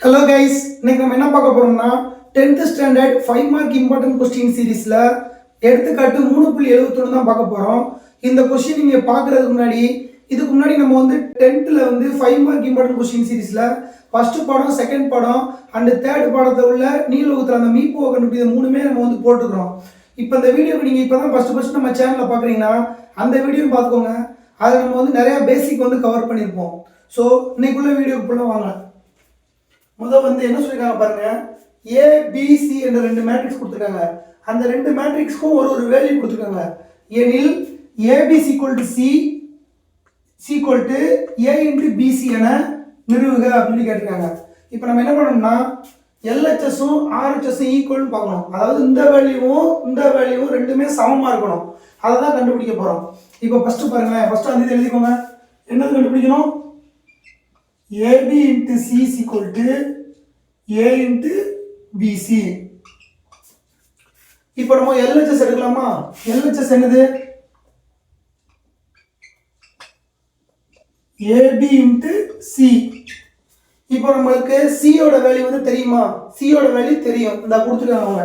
Hello guys, இன்னைக்கு நம்ம என்ன பார்க்க போறோம்னா 10th standard 5 mark important question சீரிஸ்ல எடுத்துக்காட்டு 3.71 தான் பார்க்க போறோம். இந்த கொஸ்டின் நீங்க பார்க்கிறதுக்கு முன்னாடி இதுக்கு முன்னாடி நம்ம வந்து 10th வந்து 5 மார்க் இம்பார்ட்டன்ட் கொஸ்டின் சீரிஸ்ல ஃபர்ஸ்ட் பாடம், செகண்ட் பாடம் அண்ட் தேர்ட் பாடத்தை உள்ள நீலோகத்துல அந்த மீப்போ கண்டுபிடிச்ச மூணுமே நம்ம வந்து போட்டுக்கிறோம். இப்போ இந்த வீடியோக்கு நீங்க இப்பதான் ஃபர்ஸ்ட் நம்ம சேனல்ல பாக்குறீங்கன்னா அந்த வீடியோ பார்த்துக்கோங்க. அதை நம்ம வந்து நிறைய பேசிக் வந்து கவர் பண்ணியிருப்போம். ஸோ இன்னைக்குள்ள வீடியோக்குள்ள வாங்க. முதல் வந்து என்ன சொல்லிருக்காங்க பாருங்க, ABC என்ற ரெண்டு மேட்ரிக்ஸ் கொடுத்துருக்காங்க. அந்த ரெண்டு மேட்ரிக்ஸ்க்கும் ஒரு வேல்யூ கொடுத்துருக்காங்க. எனில் ABC = C A × BC என நிறுவுக அப்படின்னு கேட்டிருக்காங்க. இப்போ நம்ம என்ன பண்ணணும்னா LHSம் RHSம் ஈக்குவல்னு பார்க்கணும். அதாவது இந்த வேல்யூவும் ரெண்டுமே சமமாக இருக்கணும். அதை தான் கண்டுபிடிக்க போகிறோம். இப்போ ஃபர்ஸ்ட் பாருங்களேன், ஃபர்ஸ்ட் அந்த இது எழுதிக்கோங்க. என்னது கண்டுபிடிக்கணும்? AB × C = A × BC. இப்போ நம்ம LHS எடுக்கலாமா? LHS என்னது? AB × C. இப்போ நம்மளுக்கு C ஓட வேல்யூ வந்து தெரியுமா? C ஓட வேல்யூ தெரியும், இந்த கொடுத்துருக்காங்க அவங்க.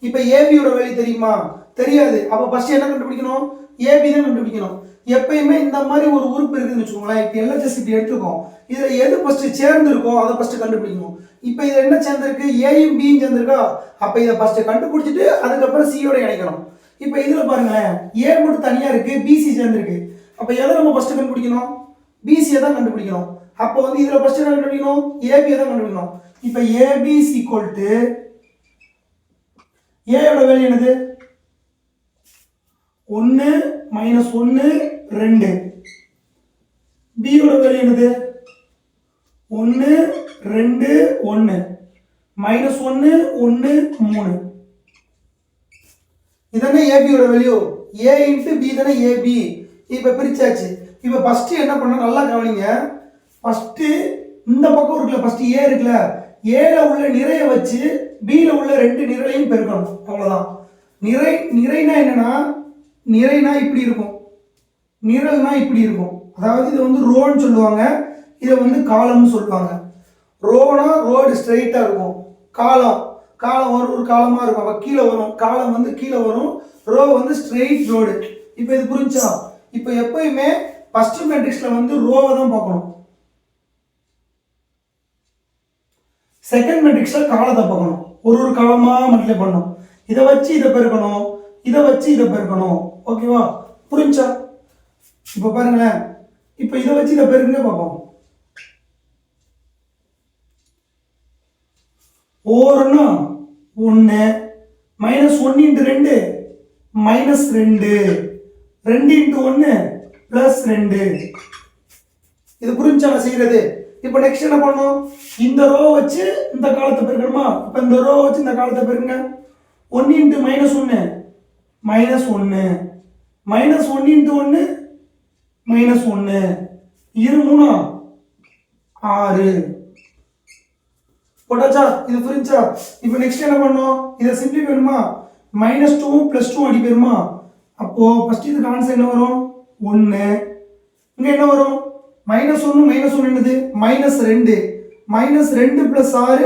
இப்போ AB ஓட வேல்யூ தெரியுமா? தெரியாது. அப்போ ஃபர்ஸ்ட் என்ன கண்டுபிடிக்கணும்? AB தான் கண்டுபிடிக்கணும். எப்பயுமே இந்த மாதிரி ஒரு உறுப்பு இருக்குதுன்னு வச்சுக்கோங்களேன். இப்போ LHS இப்படி எடுத்துக்கோம். இதில் எது ஃபர்ஸ்ட் சேர்ந்து இருக்கோ அதை ஃபர்ஸ்ட் கண்டுபிடிக்கணும். இப்போ இதில் என்ன சேர்ந்துருக்கு? ஏயும் பியும் சேர்ந்துருக்கா? அப்போ இதை ஃபர்ஸ்ட் கண்டுபிடிச்சிட்டு அதுக்கப்புறம் சியோட இணைக்கணும். இப்போ இதில் பாருங்களேன், ஏ மட்டும் தனியாக இருக்கு, பிசி சேர்ந்துருக்கு. அப்போ எதை நம்ம ஃபர்ஸ்ட் கண்டுபிடிக்கணும்? பிசியை தான் கண்டுபிடிக்கணும். அப்போ வந்து இதில் ஃபர்ஸ்ட் என்ன கண்டுபிடிக்கணும்? ஏபியை தான் கண்டுபிடிக்கணும். இப்போ ஏபி = ஏயோட வேல்யூ என்னது? 1 - 1 2. பியோட வேல்யூ என்னது? 1 2 1 -1 1 3. இதானே ஏபியோட வேல்யூ. A × B தானே ஏபி. இப்போ பிரிச்சாச்சு. இப்போ ஃபர்ஸ்ட் என்ன பண்ணணும் நல்லா கவனிங்க. ஃபர்ஸ்ட் இந்த பக்கம் இருக்குல்ல, ஃபர்ஸ்ட் ஏ இருக்குல்ல, ஏல உள்ள நிறைய வச்சு பில உள்ள ரெண்டு நிறையையும் பெருக்கணும். அவ்வளவுதான். நிறைனா என்னன்னா, நிறைனா இப்படி இருக்கும், நிரல்னா இப்படி இருக்கும். அதாவது இது வந்து ரோன்னு சொல்லுவாங்க, இதை வந்து காலம்னு சொல்லுவாங்க. ரோனா ரோடு ஸ்ட்ரைட்டா இருக்கும், காலம் ஒரு காலமா இருக்கும், அப்ப கீழே வரும். காலம் வந்து கீழே வரும், ரோ வந்து ஸ்ட்ரெயிட் ரோடு. இப்போ இது புரிஞ்சா? இப்போ எப்பயுமே ஃபர்ஸ்ட் மேட்ரிக்ஸ்ல வந்து ரோவை தான் பார்க்கணும், செகண்ட் மேட்ரிக்ஸ்ல காலத்தை பார்க்கணும். ஒரு காலமா மல்டிப்ளை பண்ணணும். இதை வச்சு இதை பெருக்கணும், இதை வச்சு இதை பெருக்கணும். ஓகேவா? புரிஞ்சா? இப்போ பாருங்களேன், இப்போ இதை வச்சு இதை பெருக்குங்க பார்ப்போம். ஓரன்னா 1 -1 × 2 -2 2 × 1 +2. இது புரிஞ்சா செய்யறது? இப்போ நெக்ஸ்ட் என்ன பண்ணணும்? இந்த ரோ வச்சு இந்த காலத்தை பெருக்கணுமா? இப்போ இந்த ரோ வச்சு இந்த காலத்தை பெருக்குங்க. 1 × -1 -1 -1 × 1 -1 இரு 3 6 போட்டாச்சா? இது புரிஞ்சா? இப்போ நெக்ஸ்ட் என்ன பண்ணணும்? இதை சிம்பிளை பண்ணுமா? -2 +2 அடி பெருமா? அப்போ ஃபர்ஸ்ட் இதுக்கு ஆன்சர் என்ன வரும்? 1. இங்க என்ன வரும்? -1 -1 என்னது? -2 -2 + 6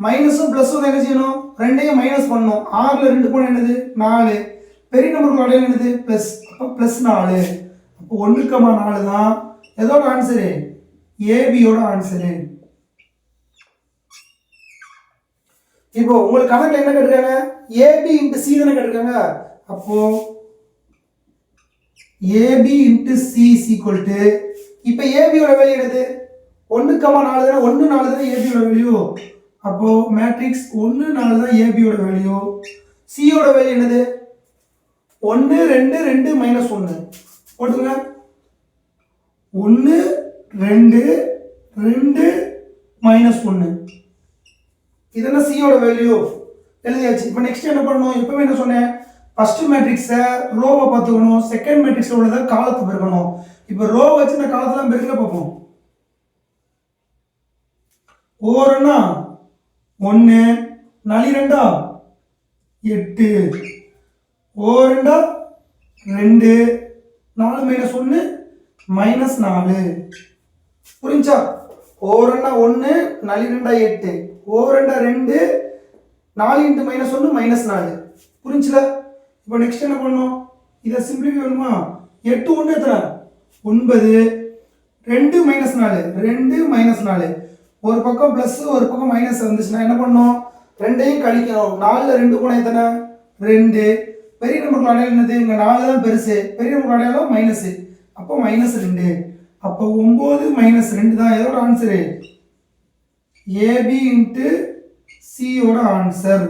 மைனஸும் ப்ளஸும் என்ன செய்யணும்? ரெண்டையும் மைனஸ் பண்ணணும். 6ல் 2 போன என்னது? 4. பெரிய நம்பருக்கு அடையாளம் என்னது? ப்ளஸ். அப்போ +4. அப்போ 1,4 தான் எதோட ஆன்சரு? ஏபியோட ஆன்சரு. இப்போ உங்களுக்கு கணக்குல என்ன கேட்டிருக்காங்க? AB × C தானே கேட்டிருக்காங்க. அப்போ AB × C = இப்போ ஏபியோட வேல்யூ என்னது? 1,4 தானே, 1 4 தானே ஏபியோட வேல்யூ. அப்போ மேட்ரிக்ஸ் 1 4 தான் ஏபியோட வேல்யூ. சியோட வேல்யூ என்னது? 1 2 2 -1 போட்டுங்க. 1 2 2 -1 இதெல்லாம் சியோட வேல்யூ எழுதியாச்சு. இப்போ நெக்ஸ்ட் என்ன பண்ணணும்? எப்பவுமே என்ன சொன்னேன்? ஃபர்ஸ்ட் மேட்ரிக்ஸை ரோவை பார்த்துக்கணும், செகண்ட் மேட்ரிக்ஸில் உள்ளதை காலத்தை பெருக்கணும். இப்போ ரோ வச்சு இந்த காலத்தெல்லாம் பெருக்க பார்ப்போம். ஓரன்னா 1 4 2 8 ஓ2 2 4 -1 -4. புரிஞ்சா? ஓரெண்டா 1 4 2 8 ஓரெண்டா 2 4 × -1 -4 புரிஞ்சுல? இப்போ நெக்ஸ்ட் என்ன பண்ணணும்? இதை சிம்பிளிஃபை பண்ணுமா? 8 1 எத்தனை 9 2 -4 2 -4 ஒரு பக்கம் பிளஸ் ஒரு பக்கம் மைனஸ் வந்துச்சுன்னா என்ன பண்ணணும்? ரெண்டையும் கழிக்கணும். 4ல் 2 போனால் எத்தனை 2. பெரிய நம்பருக்கு அடையாளம் என்னது? இங்கே 4 தான் பெருசு, பெரிய நம்பருக்கு அடையாளம் மைனஸ், அப்போ -2. அப்போ 9 -2 தான் எதோட ஆன்சரு? ஏபி இன்ட்டு சியோட ஆன்சர்.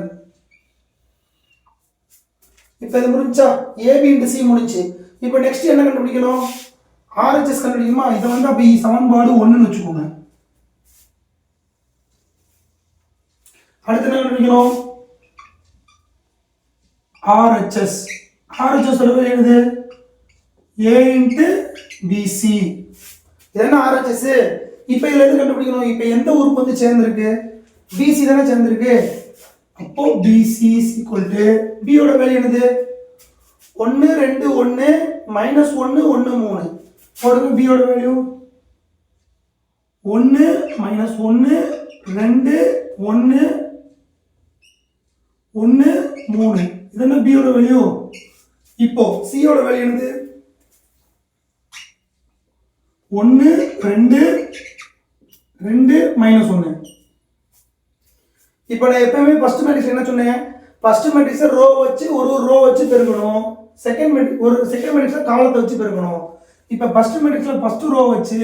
இப்போ இது முடிஞ்சா ஏபி இன்ட்டு சி முடிஞ்சு. இப்போ நெக்ஸ்ட் என்ன கண்டுபிடிக்கணும்? ஆர்ஹெச்எஸ் கண்டுபிடிக்குமா? இதை வந்து அப்போ சமன்பாடு 1ன்னு வச்சுக்கோங்க. அடுத்து என்ன கண்டுபிடிக்கணும்? ஆர்ஹெச்எஸ். ஆர்ஹெச்எஸ் என்னது? A into PC. என்ன ஆர்ஹெச்எஸ்? இப்போ இதில் எது கண்டுபிடிக்கணும்? இப்போ எந்த உறுப்பு வந்து சேர்ந்துருக்கு? பிசி தானே சேர்ந்துருக்கு. அப்போ பிசி ஈக்குவல் டு பியோட வேல்யூ என்னது? 1 2 1 -1 1 3 போடுங்க. பியோட வேல்யூ 1 -1 2 1 1 3. இது என்ன பியோட வேல்யூ? இப்போ சியோட வேல்யூ என்னது? 1 2 2 -1. இப்போ நான் எப்பவுமே ஃபர்ஸ்ட் மேட்ரிக்ஸ் என்ன சொன்னேன்? ஃபர்ஸ்ட் மேட்ரிக்ஸை ரோ வச்சு ஒரு ரோ வச்சு பெருக்கணும். செகண்ட் மேட்ரிக்ஸை காலத்தை வச்சு பெருக்கணும். இப்போ ஃபர்ஸ்ட் மேட்ரிக்ஸில் ஃபர்ஸ்ட் ரோ வச்சு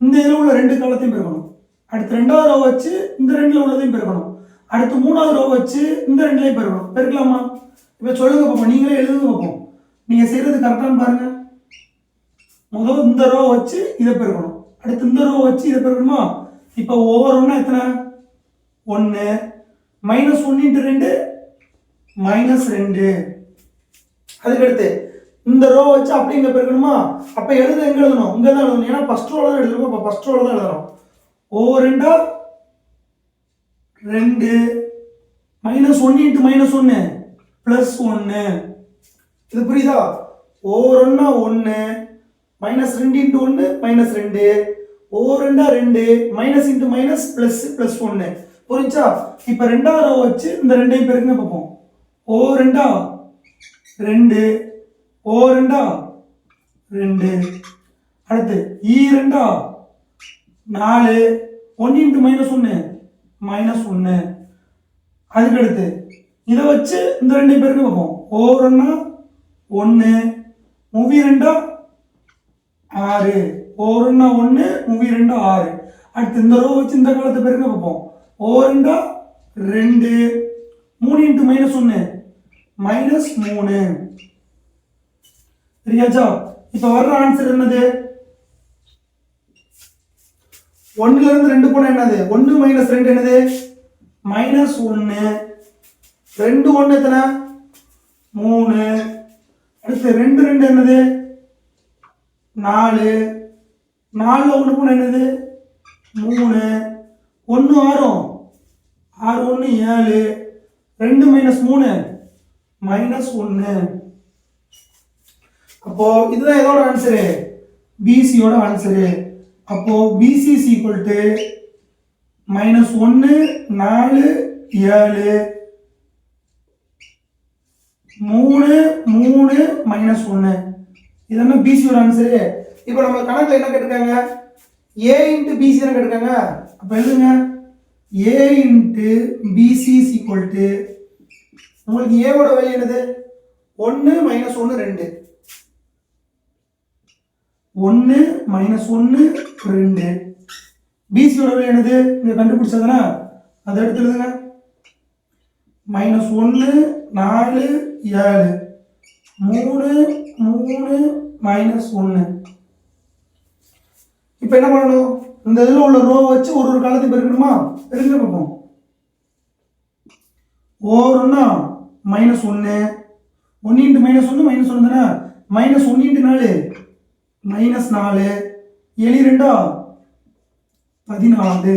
இந்த இதில் உள்ள 2 காலத்தையும் பெருக்கணும். அடுத்து 2வது ரோ வச்சு இந்த 2ல் உள்ளதையும் பெருக்கணும். அடுத்து 3வது ரோ வச்சு இந்த 2லையும் பெருக்கணும். பெருக்கலாமா? இப்போ சொல்லுங்க பார்ப்போம், நீங்களே எழுதுங்க பார்ப்போம். நீங்கள் செய்கிறது கரெக்டானு பாருங்க. முதல்ல இந்த ரோ வச்சு இதை பெருக்கணும், அடுத்து இந்த ரோ வச்சு இதை பெருக்கணுமா? இப்போ ஒவ்வொரு ஒன்றா எத்தனை? 1 -1 × 2 -2. அதுக்கடுத்து இந்த ரோ வச்சு அப்படி இங்கே பெருக்கணுமா? அப்போ எழுத எங்கே எழுதணும்? இங்கே தான் எழுதணும். ஏன்னா ஃபர்ஸ்ட் ரோவில் தான் எழுதணும். அப்போ ஃபர்ஸ்ட் ரோவில் தான் எழுதணும். ஒவ்வொரு 2 2 -1 × -1 +1. இது புரியுதா? ஒவ்வொரு ஒன்றா 1 -2 × 1 -2 ஒவ்வொரு 2 -2 +1. புரிஞ்சா? இப்போ 2வது ரோ வச்சு இந்த 2ஐயும் பெருக்குங்க பார்ப்போம். ஒவ்வொரு 2 ஒவ்வொரு 2. அடுத்து 2 4 1 × -1 அதுக்கடுத்து இதை வச்சு இந்த 2ஐயும் பெருக்க பார்ப்போம். ஒவ்வொரு 1 2 6 ஒவ்வொரு 1 2 6. அடுத்து இந்த ரோ வச்சு இந்த காலத்தை பெருக்க பார்ப்போம். ஒவ்வொரு 2 3 × -1 -3. சரியாச்சா? இப்போ வர்ற ஆன்சர் என்னது? 1ல இருந்து 2 போனா என்னது? 1 -2 என்னது? -1. 2 1 எத்தனை? 3. அடுத்து 2 2 என்னது? 4. 4ல் 1 போனா என்னது? 3. 1 6 6 1 7. 2 -3 -1. அப்போ இதுதான் எதோட ஆன்சரு? பிசியோட ஆன்சரு. அப்போ பிசி ஈக்குவல் டு -1 4 7 3 3 -1. இதெல்லாம் பிசியோட ஆன்சரு. இப்போ நம்ம கணக்கில் என்ன கேட்டிருக்காங்க? ஏ இன்ட்டு பிசி தானே கேட்டிருக்காங்க. அப்போ எழுதுங்க, A into PC equal to உங்களுக்கு ஏவோட வேல்யூ என்னது? 1 -1 2 1 -1 2. பிசியோட வேல்யூ என்னது? இங்கே கண்டுபிடிச்சதுனா அதை எடுத்து எழுதுங்க. -1 4 7 3 3 -1. இப்போ என்ன பண்ணணும்? இந்த இதில் உள்ள ரோ வச்சு ஒரு காலத்தையும் பெருக்கணுமா? பெருக்க பார்ப்போம். ஓரொன்னா -1 1 × -1 தானே? -1 × 4 -4 7 2 14.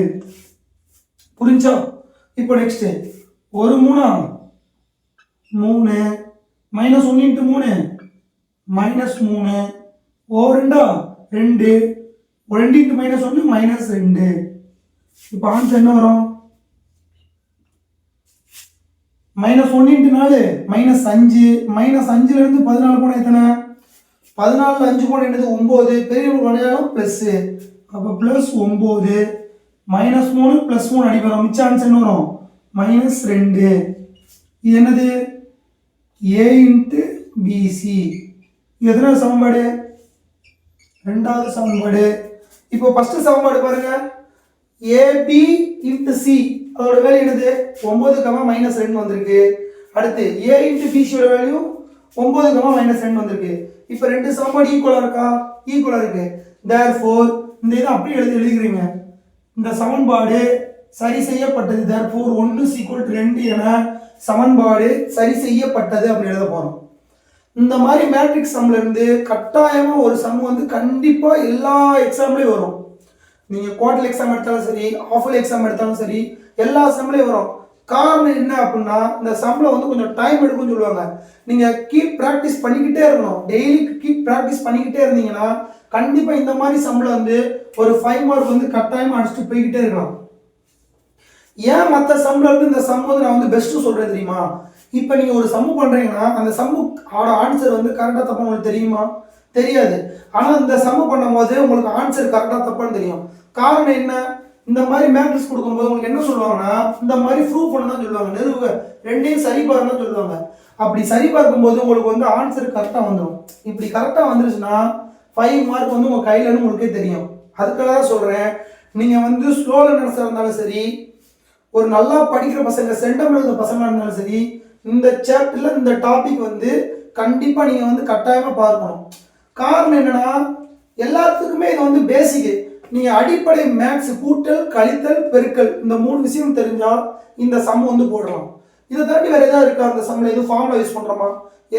புரிஞ்சா? இப்போ நெக்ஸ்ட் ஒரு 3 3 -1 × 3 -3 ஓ 2 2 2 இன்ட்டு -1 -2. இப்போ ஆன்சர் என்ன வரும்? -1 இன்ட்டு 4 -5. -5லேருந்து 14 போனால் எத்தனை? 14 5 போனால் என்னது? 9. பெரிய விடையாலும் ப்ளஸ். அப்போ +9 -3 +3 அடிப்படும். மிச்ச ஆன்சர் என்ன வரும்? -2. இது என்னது? A into BC. இது எத்தனை சமன்பாடு? ரெண்டாவது சமன்பாடு. இப்போ ஃபர்ஸ்ட் சமன்பாடு பாருங்க. AB இன்ட்டு C அதோட வேல்யூ என்னது? 9, -2 வந்திருக்கு. அடுத்து A இன்ட்டு BC ஓட வேல்யூ 9, -2 வந்திருக்கு. இப்போ ரெண்டு சமன்பாடு ஈக்குவலா இருக்கா? ஈக்குவலா இருக்கு. therefore இந்த இதை அப்படியே எழுதிக்கிறீங்க. இந்த சமன்பாடு சரி செய்யப்பட்டது. therefore 1 = 2 என சமன்பாடு சரி செய்யப்பட்டது அப்படி எழுத போறோம். இந்த மாதிரி மேட்ரிக்ஸ் சம்ல இருந்து கட்டாயமா ஒரு சம் வந்து கண்டிப்பா எல்லா எக்ஸாம்லயும் வரும். நீங்க குவார்டர்லி எக்ஸாம் எடுத்தாலும் சரி, ஹாஃப்லி எக்ஸாம் எடுத்தாலும் சரி, எல்லா சம்லயும் வரும். காரணம் என்ன அப்படின்னா இந்த சம்ல வந்து கொஞ்சம் டைம் எடுக்கும்னு சொல்லுவாங்க. நீங்க கீப் பிராக்டிஸ் பண்ணிக்கிட்டே இருக்கணும். டெய்லி கீப் பிராக்டிஸ் பண்ணிக்கிட்டே இருந்தீங்கன்னா கண்டிப்பா இந்த மாதிரி சம்ல வந்து ஒரு 5 மார்க் வந்து கட்டாயமா அடிச்சுட்டு போய்கிட்டே இருக்கலாம். ஏன் மற்ற சம்ல இருந்து இந்த சம் வந்து நான் வந்து பெஸ்ட் சொல்றேன் தெரியுமா? இப்போ நீங்க ஒரு சம் பண்றீங்கன்னா அந்த சம்முக்கு ஆன்சர் வந்து கரெக்டா தப்பா உங்களுக்கு தெரியுமா? தெரியாது. ஆனா இந்த சம் பண்ணும்போது உங்களுக்கு ஆன்சர் கரெக்டா தப்பான்னு தெரியும். காரணம் என்ன? இந்த மாதிரி மேட்ரிக்ஸ் கொடுக்கும்போது உங்களுக்கு என்ன சொல்லுவாங்கன்னா இந்த மாதிரி ப்ரூவ் பண்ண தான் சொல்லுவாங்க. நிறுவுக ரெண்டையும் சரி பாருன்னு சொல்லுவாங்க. அப்படி சரி பார்க்கும்போது உங்களுக்கு வந்து ஆன்சர் கரெக்டா வந்துடும். இப்படி கரெக்டா வந்துருச்சுன்னா 5 மார்க் வந்து உங்க கையில உங்களுக்கே தெரியும். அதுக்காக தான் சொல்றேன். நீங்க வந்து ஸ்லோ லேர்னர்ஸா இருந்தாலும் சரி, ஒரு நல்லா படிக்கிற பசங்க, சென்டம் எழுதுற பசங்களா இருந்தாலும் சரி, இந்த சாப்டர்ல இந்த டாபிக் வந்து கண்டிப்பா நீங்க வந்து கட்டாயமா பார்க்கணும். காரணம் என்னன்னா எல்லாத்துக்குமே இது வந்து பேசிக். நீங்க அடிப்படை மேத்ஸ் கூட்டல், கழித்தல், பெருக்கல் இந்த 3 விஷயம் தெரிஞ்சா இந்த சம் வந்து போடலாம். இதை தாண்டி வேற ஏதாவது இருக்கா? அந்த சம்ல எதுவும் ஃபார்முலா யூஸ் பண்றோமா?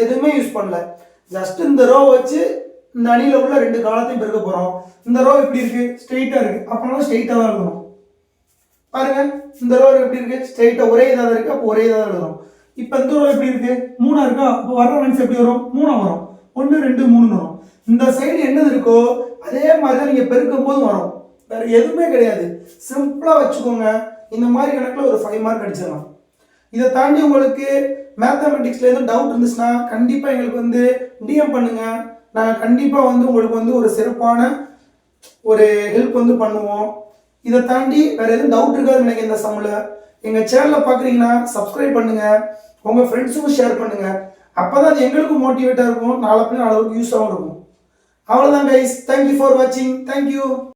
எதுவுமே யூஸ் பண்ணல. ஜஸ்ட் இந்த ரோ வச்சு இந்த அணியில உள்ள 2 காலத்தையும் பெருக்க போறோம். இந்த ரோ எப்படி இருக்கு? ஸ்ட்ரெயிட்டா இருக்கு. அப்பனாலும் ஸ்ட்ரெயிட்டா தான் எழுதணும். பாருங்க, இந்த ரோ எப்படி இருக்கு? ஸ்ட்ரெயிட்டா ஒரே இதா இருக்கு. அப்போ ஒரே இதா எழுதணும். இப்போ இந்த ரோ எப்படி இருக்கு? 3 இருக்கா? அப்போ வர்ற ஆன்சர் எப்படி வரும்? 3 வரும். 1 2 3 வரும். இந்த சைடு என்னது இருக்கோ அதே மாதிரி தான் நீங்க பெருக்கும் போது வரும். வேற எதுவுமே கிடையாது. சிம்பிளா வச்சுக்கோங்க. இந்த மாதிரி கணக்குல ஒரு 5 மார்க் அடிச்சிடலாம். இதை தாண்டி உங்களுக்கு மேத்தமெட்டிக்ஸ்ல எதுவும் டவுட் இருந்துச்சுன்னா கண்டிப்பா எங்களுக்கு வந்து டிஎம் பண்ணுங்க. நாங்கள் கண்டிப்பா வந்து உங்களுக்கு வந்து ஒரு சிறப்பான ஒரு ஹெல்ப் வந்து பண்ணுவோம். இதை தாண்டி வேற எதுவும் டவுட் இருக்காதுன்னு நினைக்கிறேன். இந்த சம்ல எங்க சேனலை பாக்குறீங்கன்னா சப்ஸ்கிரைப் பண்ணுங்க, உங்க ஃப்ரெண்ட்ஸுக்கும் ஷேர் பண்ணுங்க. அப்பதான் அது எங்களுக்கும் மோட்டிவேட்டா இருக்கும், நாளை பின்ன அளவுக்கு யூஸாகவும் இருக்கும். அவ்வளவுதான் கைஸ். தேங்க்யூ ஃபார் வாட்சிங். தேங்க்யூ.